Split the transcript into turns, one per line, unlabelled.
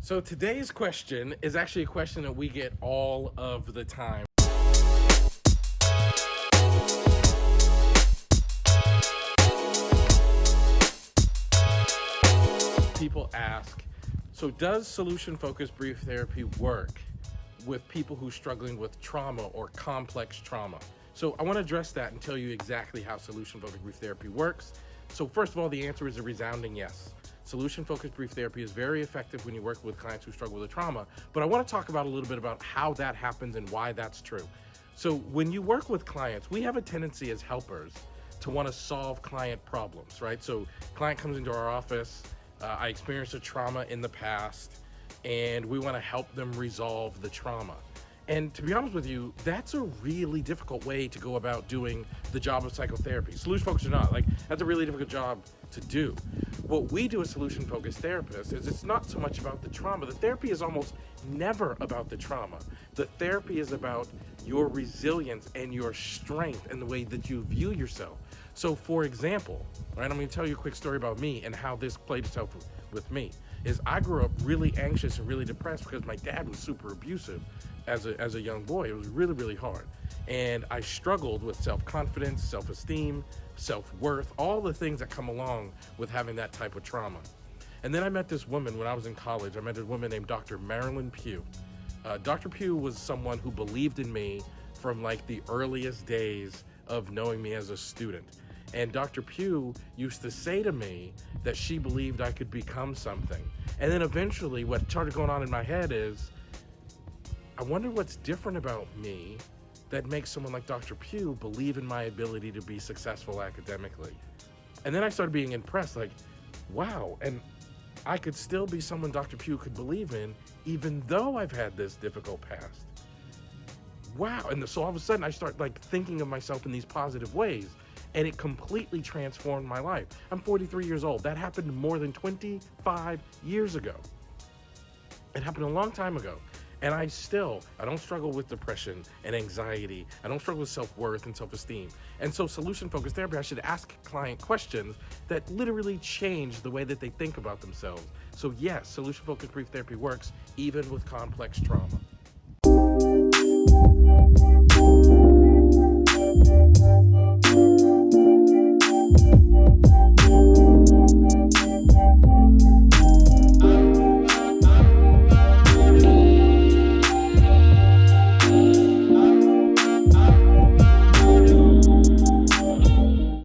So today's question is actually a question that we get all of the time. People ask, so does solution-focused brief therapy work with people who are struggling with trauma or complex trauma? So I want to address that and tell you exactly how solution-focused brief therapy works. So first of all, the answer is a resounding yes. Solution-focused brief therapy is very effective when you work with clients who struggle with trauma, but I want to talk about a little bit about how that happens and why that's true. So when you work with clients, we have a tendency as helpers to want to solve client problems, right? So client comes into our office, I experienced a trauma in the past, and we want to help them resolve the trauma. And to be honest with you, that's a really difficult way to go about doing the job of psychotherapy. Solution focused or not, that's a really difficult job to do. What we do as solution focused therapists is it's not so much about the trauma. The therapy is almost never about the trauma. The therapy is about your resilience and your strength and the way that you view yourself. So for example, right, I'm gonna tell you a quick story about me and how this played itself with me. Is I grew up really anxious and really depressed because my dad was super abusive as a young boy. It was really, really hard. And I struggled with self-confidence, self-esteem, self-worth, all the things that come along with having that type of trauma. And then I met this woman when I was in college. I met a woman named Dr. Marilyn Pugh. Dr. Pugh was someone who believed in me from like the earliest days of knowing me as a student. And Dr. Pugh used to say to me that she believed I could become something. And then eventually what started going on in my head is, I wonder what's different about me that makes someone like Dr. Pugh believe in my ability to be successful academically. And then I started being impressed, like, wow, and I could still be someone Dr. Pugh could believe in, even though I've had this difficult past. Wow, and so all of a sudden I start thinking of myself in these positive ways, and it completely transformed my life. I'm 43 years old. That happened more than 25 years ago. It happened a long time ago. And I don't struggle with depression and anxiety. I don't struggle with self-worth and self-esteem. And so solution-focused therapy, I should ask client questions that literally change the way that they think about themselves. So yes, solution-focused brief therapy works even with complex trauma.